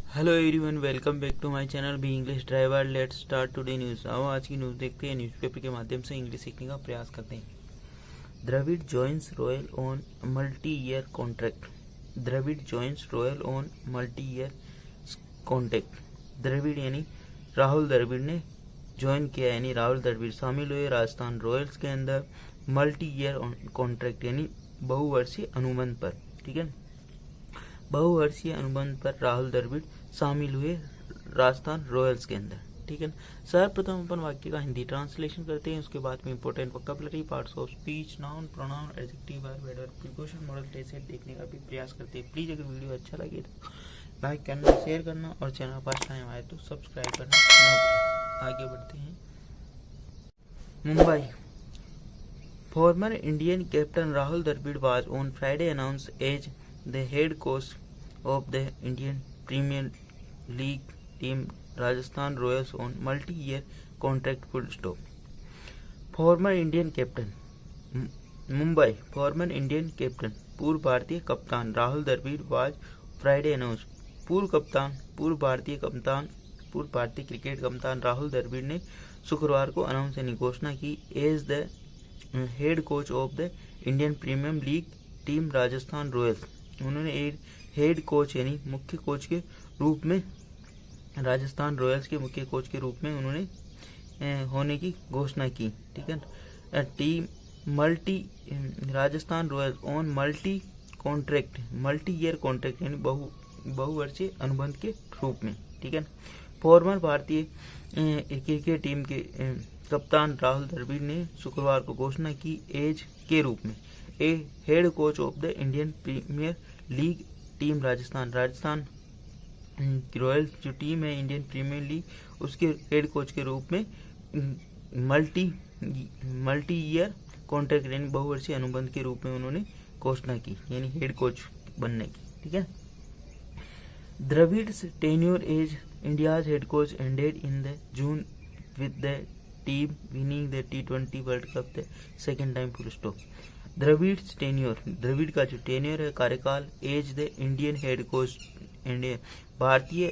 Hello everyone, welcome back to my channel be English driver. Let's start today news. आओ आज की news देखते हैं। न्यूज़पेपर के माध्यम से इंग्लिश सीखने का प्रयास करते हैं। Dravid joins Royal on multi year contract. Dravid joins Royal on multi year contract. Dravid यानी राहुल द्रविड़ ने ज्वाइन किया, यानी राहुल द्रविड़ शामिल हुए राजस्थान रॉयल्स के अंदर मल्टी ईयर कॉन्ट्रैक्ट यानी बहुवर्षीय अनुबंध पर। ठीक है, बहुवर्षीय अनुबंध पर राहुल द्रविड़ शामिल हुए राजस्थान रॉयल्स के अंदर। ठीक है, सर्वप्रथम अपन वाक्य का हिंदी ट्रांसलेशन करते हैं, उसके बाद में important vocabulary, parts of speech, noun, pronoun, adjective, verb, adverb, preposition, model test देखने का भी प्रयास करते हैं। प्लीज अगर वीडियो अच्छा लगे तो लाइक करना, शेयर करना और चैनल फर्स्ट टाइम आए तो सब्सक्राइब करना ना भूलें। आगे बढ़ते हैं। Mumbai. Former Indian captain Rahul Dravid was on Friday announced as the head coach of the Indian Premier League team Rajasthan Royals on multi-year contract. Full stop. Former Indian captain Mumbai. Former Indian captain पूर्व भारतीय कप्तान Rahul Dravid was Friday announced। पूर्व भारतीय cricket कप्तान राहुल द्रविड़ ने शुक्रवार को announce यानी घोषणा की as the head coach of the Indian Premier League team Rajasthan Royals. उन्होंने एक हेड कोच यानी मुख्य कोच के रूप में राजस्थान रॉयल्स के मुख्य कोच के रूप में उन्होंने होने की घोषणा की। ठीक है, team Rajasthan Royals on multi year contract यानी बहुवर्षीय अनुबंध के रूप में। ठीक है, फॉर्मर भारतीय क्रिकेट टीम के कप्तान राहुल द्रविड़ ने शुक्रवार को घोषणा की एज के रूप में a head coach of the Indian Premier League team Rajasthan Royals जो टीम है इंडियन प्रीमियर लीग उसके हेड कोच के रूप में मल्टी ईयर कॉन्ट्रैक्ट यानी बहुवर्षीय अनुबंध के रूप में उन्होंने घोषणा की, यानी हेड कोच बनने की। ठीक है, Dravid's tenure as India's head coach ended in the June with the team winning the T20 world cup the second time. Full stop. Dravid का जो टेन्योर है कार्यकाल as the Indian head coach भारतीय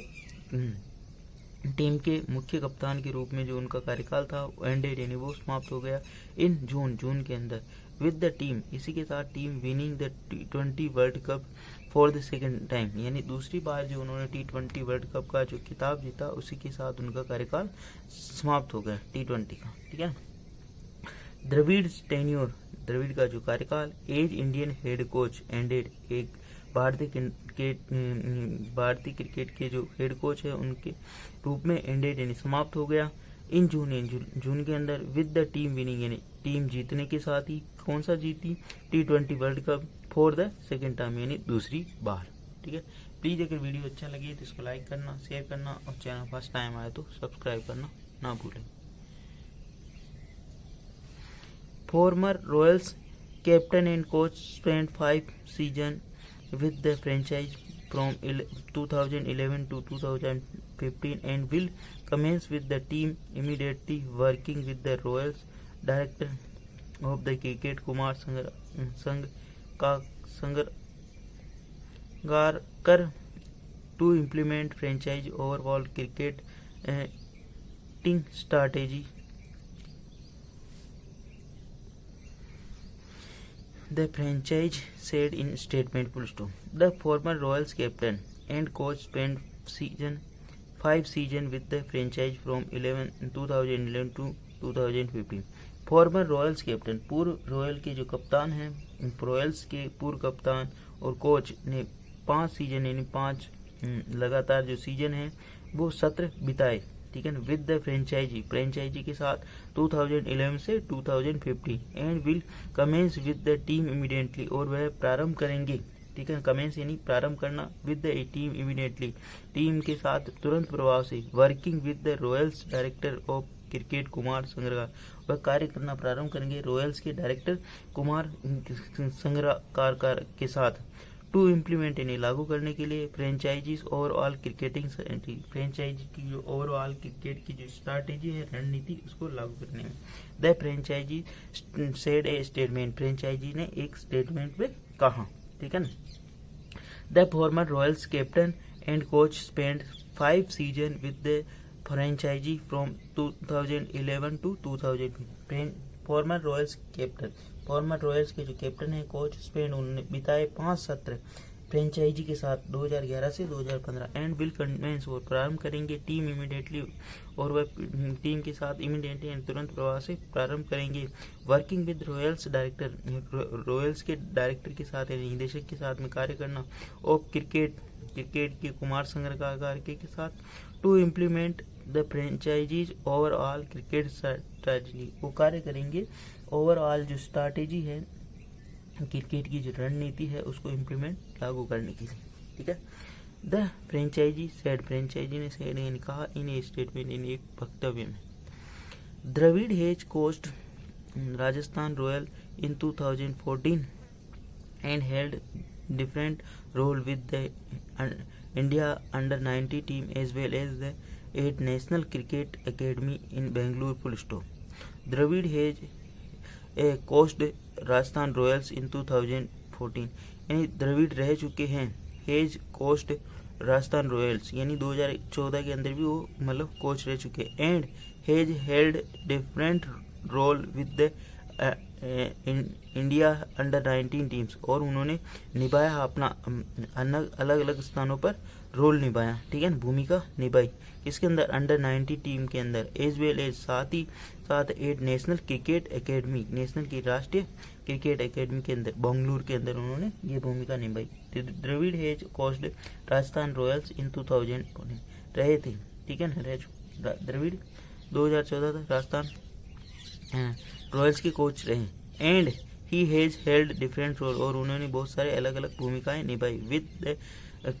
टीम के मुख्य कप्तान के रूप में जो उनका कार्यकाल था एंडेड यानी वो समाप्त हो गया इन जून के अंदर विद द टीम, इसी के साथ team winning the T20 world cup for the second time, यानी दूसरी बार जो उन्होंने T20 वर्ल्ड कप का जो खिताब जीता उसी के साथ उनका कार्यकाल समाप्त हो गया T20 का। ठीक है, द्रविड़ का जो कार्यकाल as Indian head coach ended, एक भारतीय क्रिकेट के जो हेड कोच है उनके रूप में एंडेड यानी समाप्त हो गया इन जून के अंदर विद द टीम विनिंग यानी टीम जीतने के साथ ही कौन सा जीती T20 world cup for the second time यानी दूसरी बार। ठीक है, प्लीज अगर वीडियो अच्छा लगे तो इसको लाइक करना, शेयर करना और चैनल फर्स्ट टाइम आए तो सब्सक्राइब करना ना भूलें। Farmer Royals captain and coach spent 5 season with the franchise from 2011 to 2015 and will commence with the team immediately, working with the Royals director of the cricket Kumar Sangakkar to implement franchise overall cricket team strategy. The franchise said in statement. Full stop. The former Royals captain and coach spent 5 seasons with the franchise from 2011 to 2015. Farmer Royals captain पूर्व royal के जो कप्तान हैं, Royals के पूर्व कप्तान और coach ने 5 सीजन यानी 5 लगातार जो सीजन है वो सत्र बिताए। ठीक है, विद द फ्रेंचाइजी के साथ 2011 से 2015 and will commence with the team immediately, और वह प्रारंभ करेंगे। ठीक है, कमेंस यानी प्रारंभ करना, with the team immediately team के साथ तुरंत प्रभाव से, working with the Royals director of cricket Kumar Sangakkara, वह कार्य करना प्रारंभ करेंगे रॉयल्स के डायरेक्टर कुमार संगरकार के साथ टू इम्प्लीमेंट यानी लागू करने के लिए फ्रेंचाइजीज ओवरऑल क्रिकेटिंग फ्रेंचाइजी की जो ओवरऑल क्रिकेट की जो स्ट्रैटेजी है रणनीति उसको लागू करने में। The franchise said a statement, franchise ने एक स्टेटमेंट में कहा। ठीक है ना, the former Royals captain and coach spent 5 seasons with the franchise from 2011 to 2020. Farmer Royals के जो कैप्टन है कोच स्पेन, उन्होंने बिताए 5 सत्र फ्रेंचाइजी के साथ 2011 से 2015 एंड विल कमेंस और प्रारंभ करेंगे टीम इमीडिएटली, और वह टीम के साथ इमीडिएटली एंड तुरंत प्रवाह से प्रारंभ करेंगे। Working with Royals director, Royals के डायरेक्टर के साथ यानी निदेशक के साथ में कार्य करना, और क्रिकेट के कुमार संगरकार के साथ to implement the franchise's overall cricket strategy, वो कार्य करेंगे ओवरऑल जो स्ट्रैटेजी है क्रिकेट की जो रणनीति है उसको इम्प्लीमेंट लागू करने के लिए, ठीक है। द फ्रेंचाइजी सेड, फ्रेंचाइजी ने सेड यानी कहा इन ए स्टेटमेंट, इन एक वक्तव्य में, Dravid has coached Rajasthan Royal in 2014 and held different role with the India under-19 team as well as the 8 National Cricket Academy in Bangalore. Full stop. Dravid has coached Rajasthan Royals in 2014, यानी द्रविड़ रह चुके हैं hedge coast Rajasthan Royals, यानी 2014 के अंदर भी वो मतलब कोच रह चुके, and has held different role with the India under 19 teams, और उन्होंने निभाया अपना अलग अलग स्थानों पर रोल निभाया, ठीक है ना, भूमिका निभाई इसके अंदर अंडर 90 टीम के अंदर, एज वेल एज साथ ही साथ 8 नेशनल क्रिकेट एकेडमी, नेशनल की राष्ट्रीय क्रिकेट एकेडमी के अंदर बेंगलुरु के अंदर उन्होंने ये भूमिका निभाई। Dravid has coached Rajasthan Royals in 2000 रहे थे, ठीक है ना, द्रविड़ 2014 तक राजस्थान रॉयल्स के कोच रहे, and he has held different role, और उन्होंने बहुत सारे अलग अलग भूमिकाएं निभाई विद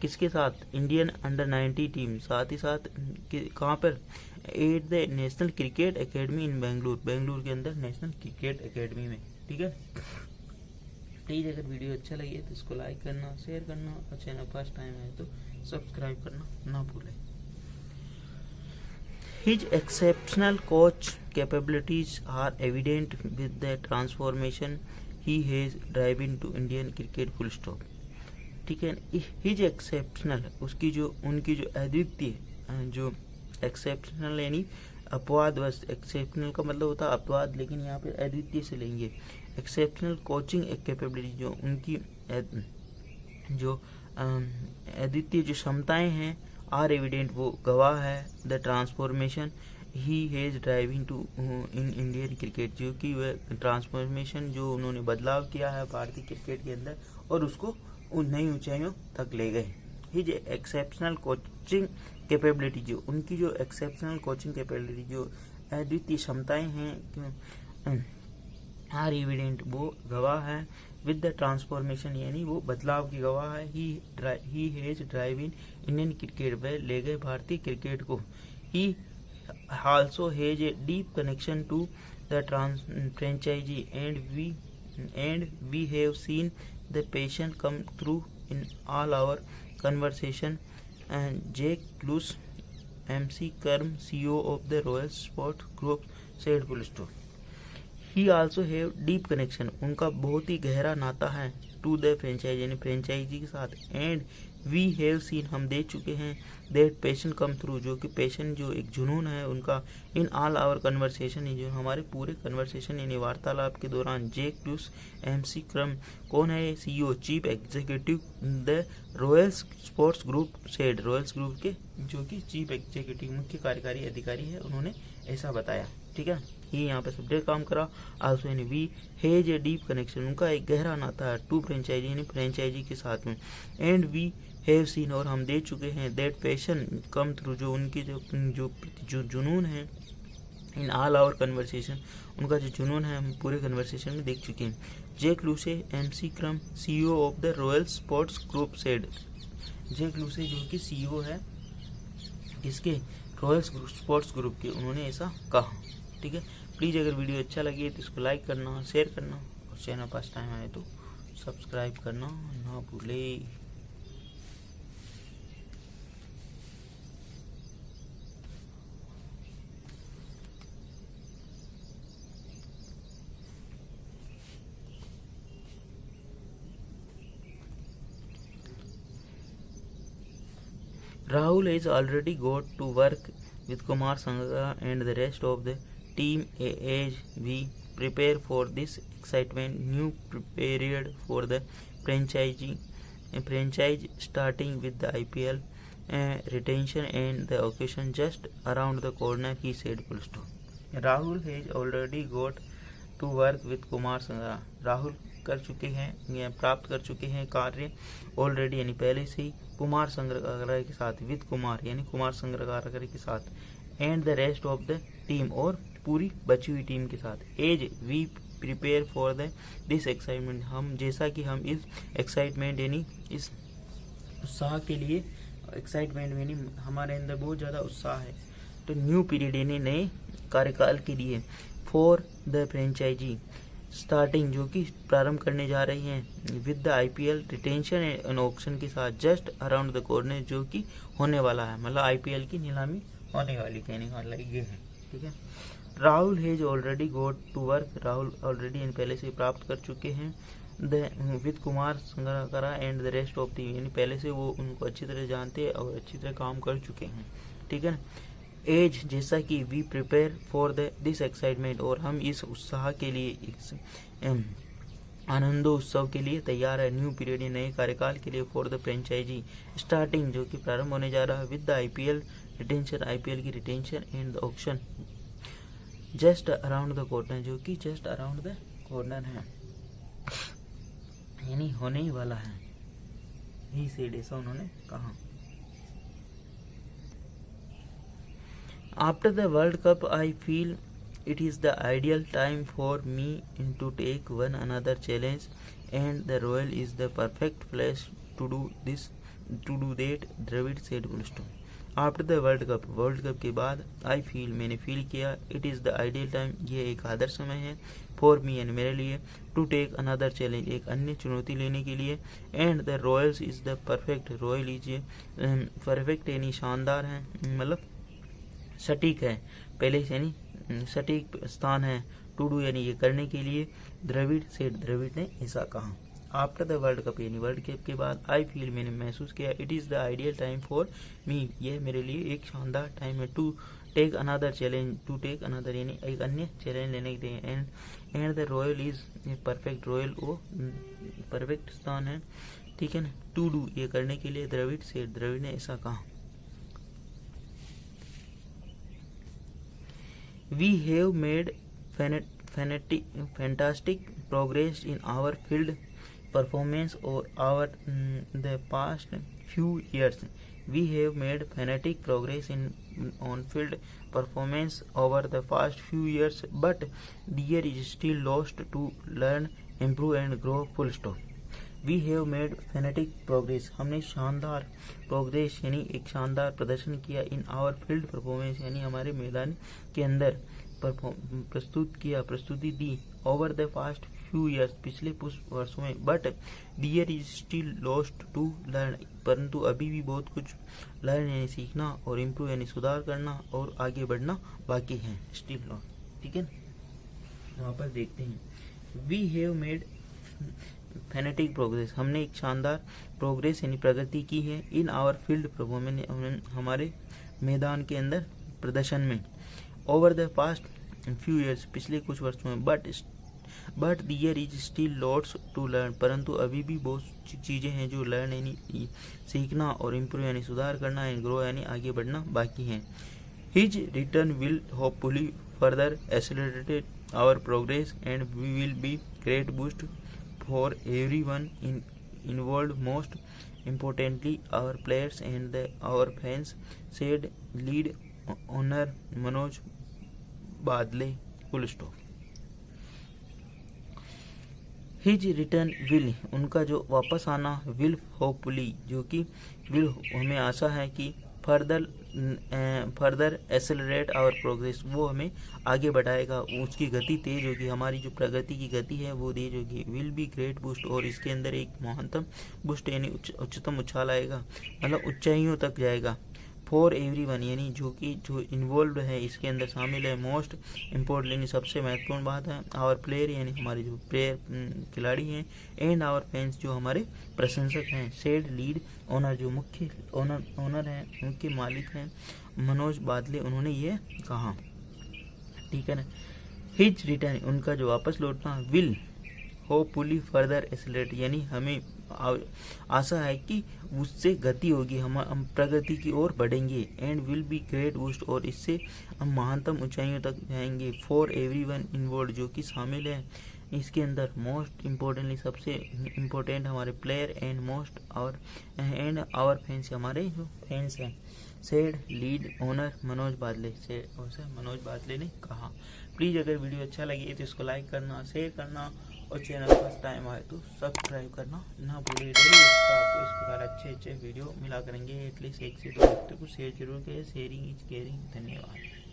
किसके साथ, इंडियन अंडर 90 टीम, साथ ही साथ कहाँ पर, at the National Cricket Academy in Bengaluru के अंदर नेशनल क्रिकेट एकेडमी में, ठीक है। प्लीज़ अगर वीडियो अच्छा लगे तो इसको लाइक करना, शेयर करना, और चैनल फर्स्ट टाइम है तो सब्सक्राइब करना ना भूलें। His exceptional coach capabilities are evident with the transformation he has driven to Indian cricket. Full stop, ठीक है। His exceptional, उनकी जो अद्वितीय, जो एक्सेप्शनल यानी अपवाद, बस एक्सेप्शनल का मतलब होता है अपवाद, लेकिन यहाँ पे अद्वितीय से लेंगे। एक्सेप्शनल कोचिंग कैपेबिलिटी, जो उनकी जो अद्वितीय जो क्षमताएं हैं, आर एविडेंट, वो गवाह है, the transformation he has driving to in Indian cricket, जो कि वह ट्रांसफॉर्मेशन जो उन्होंने बदलाव किया है भारतीय क्रिकेट के अंदर और उसको उन नई ऊंचाइयों तक ले गए। हिज एक्सेप्शनल कोचिंग कैपेबिलिटी, जो उनकी जो एक्सेप्शनल कोचिंग कैपेबिलिटी, जो अद्वितीय क्षमताएं हैं, आर एविडेंट, वो गवाह है, विद द ट्रांसफॉर्मेशन यानी वो बदलाव की गवाह है, he has driving Indian cricket, वह ले गए भारतीय क्रिकेट को। He also has a deep connection to the franchise and we have seen the passion come through in all our conversation, and Jake Lush MC कर्म CEO of the Royal Sport Group said. Full stop. He also have deep connection, उनका बहुत ही गहरा नाता है, to the franchise यानी franchise के साथ, एंड वी हैव सीन, हम देख चुके हैं, दैट पैशन कम थ्रू, जो कि पैशन जो एक जुनून है उनका, इन ऑल आवर कन्वर्सेशन, जो हमारे पूरे कन्वर्सेशन यानी वार्तालाप के दौरान। जैक लूस MC क्रम कौन है, CEO chief executive the Royals sports Group said, Royals group के जो कि चीफ एग्जीक्यूटिव मुख्य कार्यकारी अधिकारी है, उन्होंने ऐसा बताया, ठीक है। ये यहाँ पे सब्जेक्ट काम करा। आल्सो यानी we has a deep connection, उनका एक गहरा नाता है, टू फ्रेंचाइजी यानी फ्रेंचाइजी के साथ में, एंड वी हैव सीन, और हम देख चुके हैं, दैट पैशन कम थ्रू, जो उनकी जो जुनून है, इन ऑल आवर कन्वर्सेशन, उनका जो जुनून है हम पूरे कन्वर्सेशन में देख चुके हैं। Jake Lush MC Crum CEO of the Royal Sports Group said, Jake Lush जो कि CEO है इसके रॉयल स्पोर्ट्स ग्रुप के, उन्होंने ऐसा कहा, ठीक है। प्लीज़ अगर वीडियो अच्छा लगे तो इसको लाइक करना, शेयर करना, और चैनल फर्स्ट टाइम आए तो सब्सक्राइब करना ना भूले। Rahul has already got to work with Kumar Sangakkara and the rest of the team as we prepare for this excitement new period for the franchise starting with the IPL retention and the occasion just around the corner, he said. Full stop. Rahul has already got to work with Kumar Sangakkara. Rahul कर चुके हैं या प्राप्त कर चुके हैं कार्य already यानी पहले से ही कुमार संगकारा के साथ, विद कुमार यानी कुमार संगकारा के साथ, and the rest of the team और पूरी बची हुई टीम के साथ, as we prepare for this excitement, हम जैसा कि हम इस एक्साइटमेंट यानी इस उत्साह के लिए, एक्साइटमेंट यानी हमारे अंदर बहुत ज़्यादा उत्साह है, तो न्यू पीरियड यानी नए कार्यकाल के लिए, फॉर द फ्रेंचाइजी स्टार्टिंग जो कि प्रारंभ करने जा रही हैं, with the IPL retention and auction के साथ, जस्ट अराउंड द कॉर्नर जो कि होने वाला है, मतलब IPL की नीलामी होने वाली, कहने का मतलब ये है। ठीक है, Rahul has already got to work, Rahul already पहले से प्राप्त कर चुके हैं with Kumar Sangakkara and the rest of team, यानी पहले से वो उनको अच्छी तरह जानते हैं और अच्छी तरह काम कर चुके हैं। ठीक है ना, एज जैसा कि we prepare for this excitement, और हम इस उत्साह के लिए, इस आनंदो उत्सव के लिए तैयार है, न्यू पीरियड नए कार्यकाल के लिए, फॉर द फ्रेंचाइजी स्टार्टिंग जो कि प्रारंभ होने जा रहा है, with the IPL retention, IPL की retention and the auction just around the corner जो कि जस्ट अराउंड द कॉर्नर है, यानी होने ही वाला है, ही सेड, ऐसा उन्होंने कहा। After the World Cup, I feel it is the ideal time for me to take one another challenge, and the Royal is the perfect place to do this, to do that, Dravid said. After the World Cup के बाद, I feel मैंने feel किया, it is the ideal time ये एक आदर्श समय है, for me यानी मेरे लिए, to take another challenge एक अन्य चुनौती लेने के लिए, and the Royals is the perfect, Royal is perfect यानी शानदार है, मतलब सटीक है, पहले से यानी सटीक स्थान है, टू डू यानी ये करने के लिए, द्रविड़ ने ऐसा कहा। आफ्टर द वर्ल्ड कप यानी वर्ल्ड कप के बाद, आई फील मैंने महसूस किया, it is the ideal time for me ये मेरे लिए एक शानदार टाइम है, to take another challenge, to take another यानी एक अन्य चैलेंज लेने के लिए, and the royal is perfect, royal वो परफेक्ट स्थान है। ठीक है ना, टू डू ये करने के लिए, द्रविड़ ने ऐसा कहा। We have made fantastic progress in our field performance over the past few years. We have made fantastic progress on field performance over the past few years, but there is still lots to learn, improve and grow. Full stop. We have made fanatic progress, हमने शानदार progress यानी एक शानदार प्रदर्शन किया, in our field performance यानी हमारे मैदान के अंदर प्रस्तुति दी, over the past few years पिछले कुछ वर्षों में, but there is still lost to learn, परंतु अभी भी बहुत कुछ लर्न यानी सीखना और इम्प्रूव यानी सुधार करना और आगे बढ़ना बाकी है, स्टिल लॉस्ट। ठीक है, वहाँ पर देखते हैं, we have made fanatic progress, हमने एक शानदार प्रोग्रेस यानी प्रगति की है, इन आवर फील्ड परफॉर्मेंस हमारे मैदान के अंदर प्रदर्शन में, over the past few years पिछले कुछ वर्षों में, but there is still lots to learn, परंतु अभी भी बहुत चीज़ें हैं जो लर्न यानी सीखना और इम्प्रूव यानी सुधार करना एंड ग्रो यानी आगे बढ़ना बाकी हैं। His return will hopefully further accelerated our progress and we will be great boost for everyone involved, most importantly our players and our fans, said lead owner Manoj Badle. Full stop. His return will, उनका जो वापस आना, will hopefully जो कि will हमें आशा है कि further accelerate our progress, वो हमें आगे बढ़ाएगा, उसकी गति तेज होगी, हमारी जो प्रगति की गति है वो तेज होगी, विल बी ग्रेट बूस्ट, और इसके अंदर एक महानतम बूस्ट यानी उच्चतम उछाल आएगा, मतलब ऊंचाइयों तक जाएगा, फॉर एवरीवन यानी जो इन्वॉल्व है इसके अंदर शामिल है, मोस्ट इम्पोर्टेंट यानी सबसे महत्वपूर्ण बात है, आवर प्लेयर यानी हमारे जो प्लेयर खिलाड़ी हैं, एंड आवर फैंस जो हमारे प्रशंसक हैं, सेड लीड ओनर जो मुख्य ओनर हैं, मुख्य मालिक हैं, मनोज बादले उन्होंने ये कहा। ठीक है ना। हिज रिटर्न उनका जो वापस लौटना, विल होपफुली फर्दर एक्सेलरेट यानी हमें आशा है कि उससे गति होगी, हम प्रगति की ओर बढ़ेंगे, and will be great boost और इससे हम महानतम ऊंचाइयों तक जाएंगे, फॉर एवरीवन इन्वॉल्व जो कि शामिल है इसके अंदर, मोस्ट इम्पोर्टेंटली सबसे इम्पोर्टेंट हमारे player, and most our fans हमारे जो फैंस हैं, said lead owner Manoj Badale Manoj Badale ने कहा। प्लीज़ अगर वीडियो अच्छा लगे तो इसको लाइक करना, शेयर करना और चैनल फर्स्ट टाइम आए तो सब्सक्राइब करना ना भूलिए। आपको इस प्रकार अच्छे वीडियो मिला करेंगे, एटलीस्ट 1 से 2 व्यक्ति को शेयर जरूर करें। Sharing is caring. धन्यवाद।